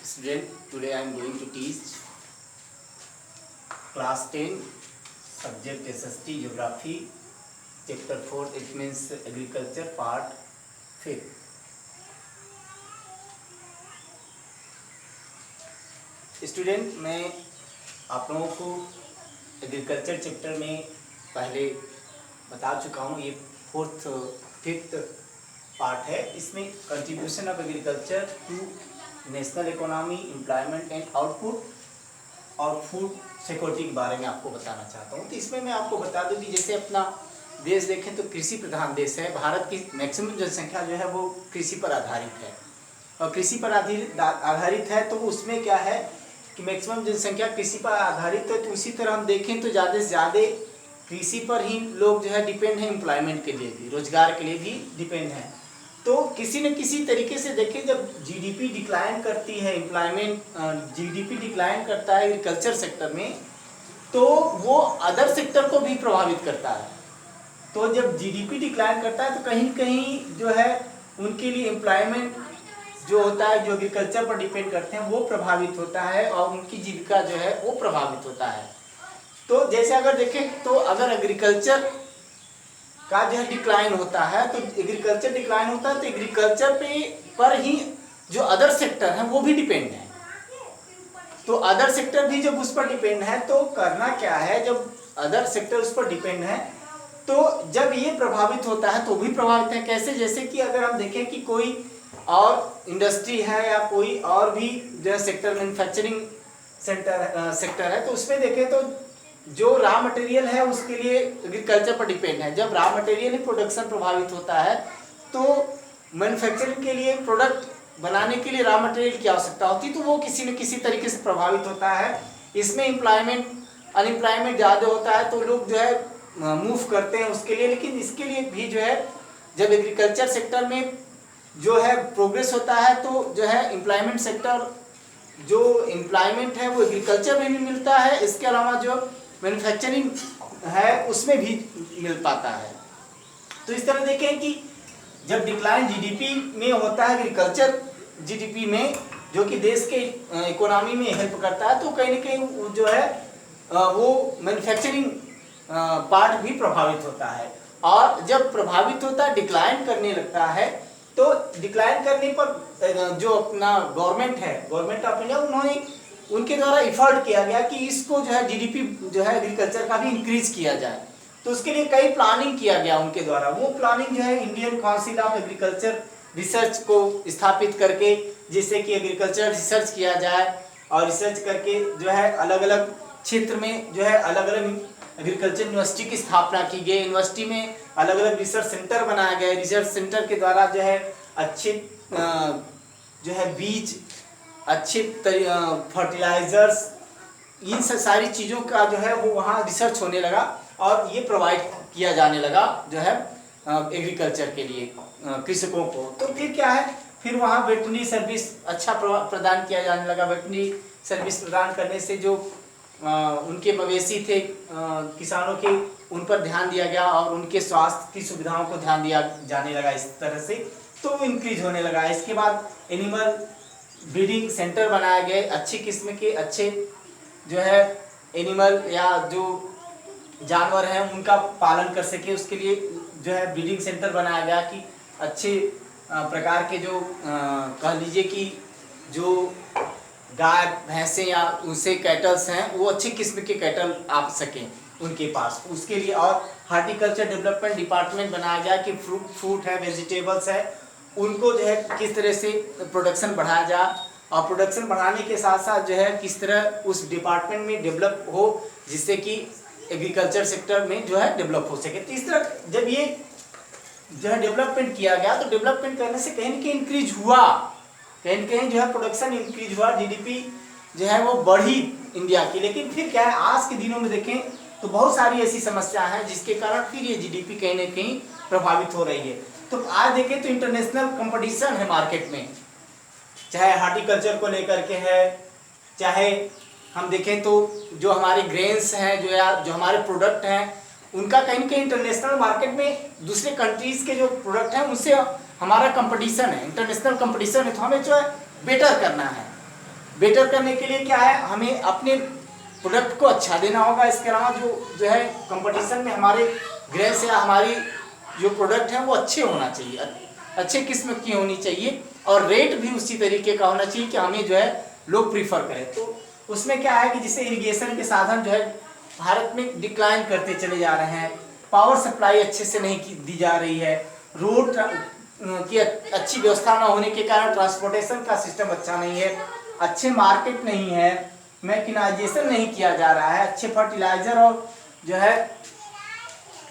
Student, today I am going to teach class 10 subject SST Geography chapter 4, it means agriculture part 5. Student, मैं आप लोगों को agriculture chapter में पहले बता चुका हूँ। ये फिफ्थ पार्ट है। इसमें contribution of agriculture to national economy, employment and output और फूड सिक्योरिटी के बारे में आपको बताना चाहता हूँ। तो इसमें मैं आपको बता दूँ कि जैसे अपना देश देखें तो कृषि प्रधान देश है। भारत की मैक्सिमम जनसंख्या जो है वो कृषि पर आधारित है, और कृषि पर आधारित है तो उसमें क्या है कि मैक्सिमम जनसंख्या कृषि पर आधारित है। तो उसी तरह हम देखें तो ज़्यादा से ज़्यादा कृषि पर ही लोग जो है डिपेंड है, एम्प्लॉयमेंट के लिए भी, रोजगार के लिए भी डिपेंड है। तो किसी न किसी तरीके से देखें, जब जीडीपी डिक्लाइन करती है, जीडीपी डिक्लाइन करता है एग्रीकल्चर सेक्टर में, तो वो अदर सेक्टर को भी प्रभावित करता है। तो जब जीडीपी डिक्लाइन करता है तो कहीं कहीं जो है उनके लिए एम्प्लॉयमेंट जो होता है, जो एग्रीकल्चर पर डिपेंड करते हैं, वो प्रभावित होता है और उनकी जीविका जो है वो प्रभावित होता है। तो जैसे अगर देखें तो अगर एग्रीकल्चर का जो है डिक्लाइन होता है, तो एग्रीकल्चर डिक्लाइन होता है तो एग्रीकल्चर पर ही जो अदर सेक्टर हैं वो भी डिपेंड है। तो अदर सेक्टर भी जब उस पर डिपेंड है तो करना क्या है, जब अदर सेक्टर उस पर डिपेंड है तो जब ये प्रभावित होता है तो भी प्रभावित है। कैसे? जैसे कि अगर हम देखें कि कोई और इंडस्ट्री है या कोई और भी जो सेक्टर, मैन्युफैक्चरिंग सेक्टर है, तो उसमें देखें तो जो रॉ मटेरियल है उसके लिए एग्रीकल्चर पर डिपेंड है। जब रॉ मटेरियल ही प्रोडक्शन प्रभावित होता है तो मैन्युफैक्चरिंग के लिए, प्रोडक्ट बनाने के लिए रॉ मटेरियल की आवश्यकता होती है, तो वो किसी न किसी तरीके से प्रभावित होता है। इसमें अनएम्प्लॉयमेंट ज़्यादा होता है तो लोग जो है मूव करते हैं उसके लिए। लेकिन इसके लिए भी जो है जब एग्रीकल्चर सेक्टर में जो है प्रोग्रेस होता है तो जो है एम्प्लॉयमेंट सेक्टर, जो एम्प्लॉयमेंट है वो एग्रीकल्चर में भी मिलता है, इसके अलावा जो मैन्युफैक्चरिंग है उसमें भी मिल पाता है। तो इस तरह देखें कि जब डिक्लाइन जीडीपी में होता है, एग्रीकल्चर जीडीपी में, जो कि देश के इकोनॉमी में हेल्प करता है, तो कहीं न कहीं जो है वो मैन्युफैक्चरिंग पार्ट भी प्रभावित होता है। और जब प्रभावित होता है, डिक्लाइन करने लगता है, तो डिक्लाइन करने पर जो अपना गवर्नमेंट है, गवर्नमेंट ऑफ इंडिया, उन्होंने उनके द्वारा एफर्ट किया गया कि इसको जो है जीडीपी जो है एग्रीकल्चर का भी इंक्रीज किया जाए। तो उसके लिए कई प्लानिंग किया गया उनके द्वारा। वो प्लानिंग जो है Indian council of agriculture research को स्थापित करके, जिससे कि एग्रीकल्चर रिसर्च किया जाए, और रिसर्च करके जो है अलग अलग क्षेत्र में जो है अलग अलग एग्रीकल्चर यूनिवर्सिटी की स्थापना की गई। यूनिवर्सिटी में अलग अलग रिसर्च सेंटर बनाया गया। रिसर्च सेंटर के द्वारा जो है अच्छे जो है बीज, अच्छे फर्टिलाइजर्स, इन सारी चीज़ों का जो है वो वहाँ रिसर्च होने लगा और ये प्रोवाइड किया जाने लगा जो है एग्रीकल्चर के लिए कृषकों को। तो फिर क्या है, फिर वहाँ वेटरनरी सर्विस अच्छा प्रदान किया जाने लगा। वेटरनरी सर्विस प्रदान करने से जो उनके मवेशी थे किसानों के, उन पर ध्यान दिया गया और उनके स्वास्थ्य की सुविधाओं को ध्यान दिया जाने लगा। इस तरह से तो इंक्रीज होने लगा। इसके बाद एनिमल ब्रीडिंग सेंटर बनाए गए, अच्छी किस्म के अच्छे जो है एनिमल या जो जानवर हैं उनका पालन कर सके, उसके लिए जो है ब्रीडिंग सेंटर बनाया गया कि अच्छे प्रकार के जो कह लीजिए कि जो गाय भैंसे या उनसे कैटल्स हैं वो अच्छी किस्म के कैटल आ सकें उनके पास, उसके लिए। और हार्टिकल्चर डेवलपमेंट डिपार्टमेंट बनाया गया कि फ्रूट है, वेजिटेबल्स है, उनको जो है किस तरह से प्रोडक्शन बढ़ाया जाए, और प्रोडक्शन बढ़ाने के साथ साथ जो है किस तरह उस डिपार्टमेंट में डेवलप हो, जिससे कि एग्रीकल्चर सेक्टर में जो है डेवलप हो सके। तो इस तरह जब ये जो है डेवलपमेंट किया गया, तो डेवलपमेंट करने से कहीं न कहीं इंक्रीज हुआ, कहीं न कहीं जो है प्रोडक्शन इंक्रीज हुआ, जीडीपी जो है वो बढ़ी इंडिया की। लेकिन फिर क्या है, आज के दिनों में देखें तो बहुत सारी ऐसी समस्या है जिसके कारण फिर ये जीडीपी कहीं न कहीं प्रभावित हो रही है। तो आज देखें तो इंटरनेशनल कंपटीशन है मार्केट में, चाहे हार्टिकल्चर को लेकर के है, चाहे हम देखें तो जो हमारे ग्रेन्स हैं, जो हमारे प्रोडक्ट हैं, उनका कहीं न कहीं इंटरनेशनल मार्केट में दूसरे कंट्रीज के जो प्रोडक्ट हैं उनसे हमारा कंपटीशन है, इंटरनेशनल कंपटीशन है। तो हमें जो है बेटर करना है, बेटर करने के लिए क्या है, हमें अपने प्रोडक्ट को अच्छा देना होगा। इसके अलावा जो है कंपटीशन में हमारे ग्रेन से हमारी जो प्रोडक्ट है वो अच्छे होना चाहिए, अच्छे किस्म की होनी चाहिए, और रेट भी उसी तरीके का होना चाहिए कि हमें जो है लोग प्रीफर करें। तो उसमें क्या है कि जिससे इरिगेशन के साधन जो है भारत में डिक्लाइन करते चले जा रहे हैं, पावर सप्लाई अच्छे से नहीं दी जा रही है, रोड की अच्छी व्यवस्था न होने के कारण ट्रांसपोर्टेशन का सिस्टम अच्छा नहीं है, अच्छे मार्केट नहीं है, मैकेनाइजेशन नहीं किया जा रहा है, अच्छे फर्टिलाइजर और जो है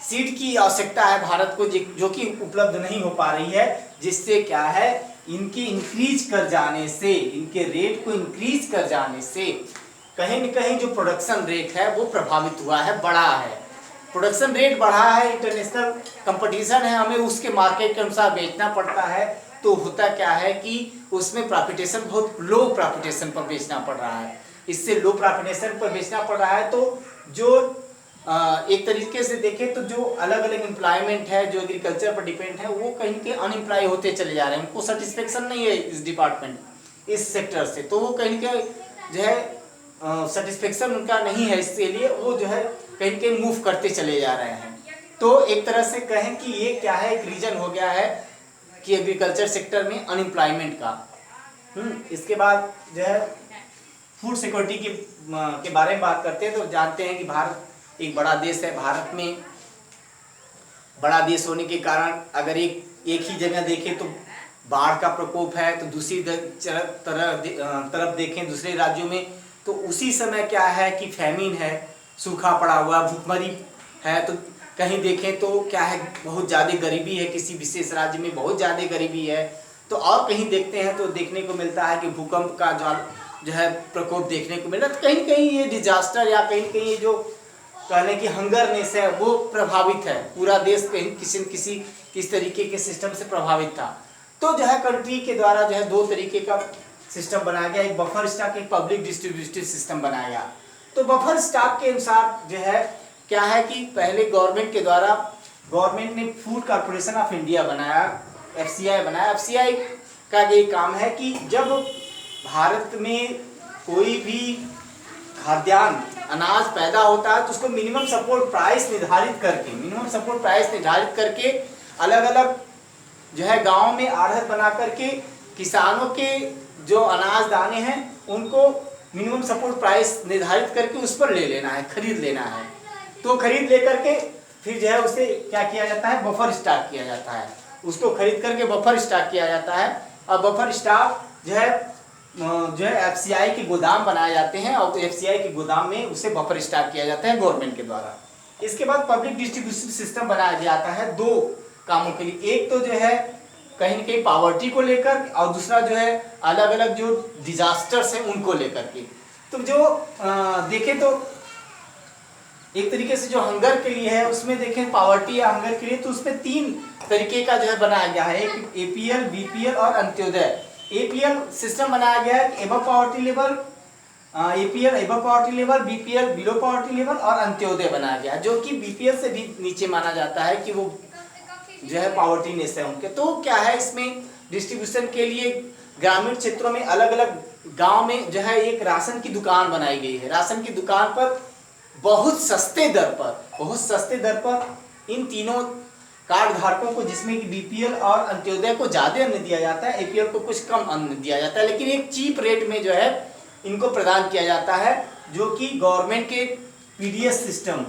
सीड की आवश्यकता है भारत को, जो कि उपलब्ध नहीं हो पा रही है, जिससे क्या है इनके इंक्रीज कर जाने से, इनके रेट को इंक्रीज कर जाने से कहीं न कहीं जो प्रोडक्शन रेट है वो प्रभावित हुआ है, बढ़ा है। प्रोडक्शन रेट बढ़ा है, इंटरनेशनल कंपटीशन है, हमें उसके मार्केट के अनुसार बेचना पड़ता है, तो होता क्या है कि उसमें प्रॉफिटेशन बहुत लो प्रॉफिटेशन पर बेचना पड़ रहा है। इससे लो प्रॉफिटेशन पर बेचना पड़ रहा है, तो जो एक तरीके से देखें तो जो अलग अलग एम्प्लॉयमेंट है, जो एग्रीकल्चर पर डिपेंड है, वो कहीं के अनएम्प्लॉय होते चले जा रहे हैं, उनको सेटिस्फेक्शन नहीं है इस डिपार्टमेंट, इस सेक्टर से, तो वो कहीं के जो है सेटिस्फेक्शन उनका नहीं है, इसलिए वो जो है कहीं के मूव करते चले जा रहे हैं। तो एक तरह से कहें कि ये क्या है, एक रीजन हो गया है कि एग्रीकल्चर सेक्टर में अनएम्प्लॉयमेंट का। इसके बाद जो है फूड सिक्योरिटी के बारे में बात करते हैं, तो जानते हैं कि भारत एक बड़ा देश है। भारत में बड़ा देश होने के कारण अगर एक ही जगह देखें तो बाढ़ का प्रकोप है, तो दूसरी तरफ देखें दूसरे राज्यों में तो उसी समय क्या है कि फैमिन है, सूखा पड़ा हुआ, भूखमरी है, तो कहीं देखें तो क्या है बहुत ज़्यादा गरीबी है, किसी विशेष राज्य में बहुत ज़्यादा गरीबी है, तो और कहीं देखते हैं तो देखने को मिलता है कि भूकंप का जो है प्रकोप देखने को मिल रहा है। तो कहीं कहीं ये डिजास्टर या कहीं कहीं जो कहने की हंगरनेस है वो प्रभावित है, पूरा देश कहीं किसी न किस तरीके के सिस्टम से प्रभावित था। तो जो है कंट्री के द्वारा जो है दो तरीके का सिस्टम बनाया गया, एक बफर स्टॉक, एक पब्लिक डिस्ट्रीब्यूटिव सिस्टम बनाया गया। तो बफर स्टॉक के अनुसार जो है क्या है कि पहले गवर्नमेंट के द्वारा, गवर्नमेंट ने फूड कॉर्पोरेशन ऑफ इंडिया बनाया, FCI बनाया। FCI का ये काम है कि जब भारत में कोई भी खाद्यान्न अनाज पैदा होता है तो उसको मिनिमम सपोर्ट प्राइस निर्धारित करके अलग अलग जो है गांव में आढ़त बना करके किसानों के जो अनाज दाने हैं उनको मिनिमम सपोर्ट प्राइस निर्धारित करके उस पर ले लेना है, खरीद लेना है। तो खरीद लेकर के फिर जो है उसे क्या किया जाता है, बफर स्टॉक किया जाता है, उसको खरीद करके बफर स्टॉक किया जाता है। और बफर स्टॉक जो है FCI के गोदाम बनाए जाते हैं और FCI के गोदाम में उसे बफर स्टॉक किया जाता है गवर्नमेंट के द्वारा। इसके बाद पब्लिक डिस्ट्रीब्यूशन सिस्टम बनाया जाता है दो कामों के लिए, एक तो जो है कहीं न कहीं पावर्टी को लेकर और दूसरा जो है अलग अलग जो डिजास्टर्स हैं उनको लेकर के। तो जो देखें तो एक तरीके से जो हंगर के लिए है उसमें देखें पावर्टी या हंगर के लिए, तो उसमें 3 तरीके का जो है बनाया गया है, एक APL, BPL और अंत्योदय। APL सिस्टम बनाया गया है above poverty level, APL above poverty level, BPL below poverty level और अंत्योदय बनाया गया, जो कि BPL से भी नीचे माना जाता है कि वो जो है पॉवर्टीनेस है उनके। तो क्या है इसमें डिस्ट्रीब्यूशन के लिए ग्रामीण क्षेत्रों में अलग अलग गांव में जो है एक राशन की दुकान बनाई गई है। राशन की दुकान पर बहुत सस्ते दर पर इन तीनों कार्ड धारकों को, जिसमें कि BPL और अंत्योदय को ज्यादा अन्न दिया जाता है, APL को कुछ कम अन्न दिया जाता है, लेकिन एक चीप रेट में जो है इनको प्रदान किया जाता है, जो कि गवर्नमेंट के PDS system,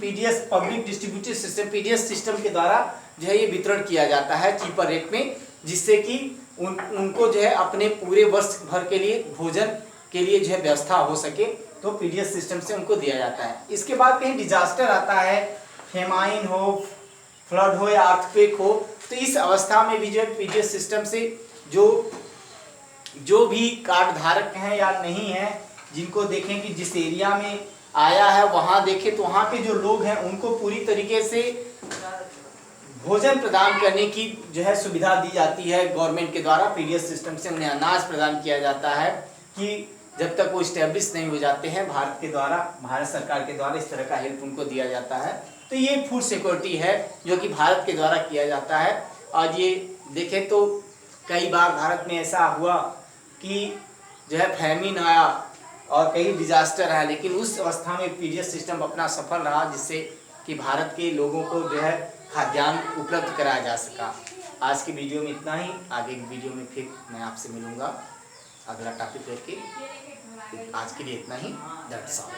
PDS public distributive system, PDS system के द्वारा जो है ये वितरण किया जाता है चीपर रेट में, जिससे कि उनको जो है अपने पूरे वर्ष भर के लिए भोजन के लिए जो है व्यवस्था हो सके, तो PDS सिस्टम से उनको दिया जाता है। इसके बाद कहीं डिजास्टर आता है, फेमाइन हो, फ्लड हो या अर्थक्वेक हो, तो इस अवस्था में भी जो है PDS सिस्टम से जो भी कार्ड धारक हैं या नहीं हैं, जिनको देखें कि जिस एरिया में आया है वहाँ देखें तो वहाँ के जो लोग हैं उनको पूरी तरीके से भोजन प्रदान करने की जो है सुविधा दी जाती है गवर्नमेंट के द्वारा। PDS सिस्टम से उन्हें अनाज प्रदान किया जाता है कि जब तक वो इस्टेब्लिश नहीं हो जाते हैं भारत सरकार के द्वारा इस तरह का हेल्प उनको दिया जाता है। तो ये फूड सिक्योरिटी है जो कि भारत के द्वारा किया जाता है। और ये देखें तो कई बार भारत में ऐसा हुआ कि जो है फैमिन आया और कई डिजास्टर आया, लेकिन उस अवस्था में पीडीएस सिस्टम अपना सफल रहा, जिससे कि भारत के लोगों को जो है खाद्यान्न उपलब्ध कराया जा सका। आज की वीडियो में इतना ही, आगे की वीडियो में फिर मैं आपसे मिलूँगा अगला टॉपिक लेके। आज के लिए इतना ही, दैट्स ऑल।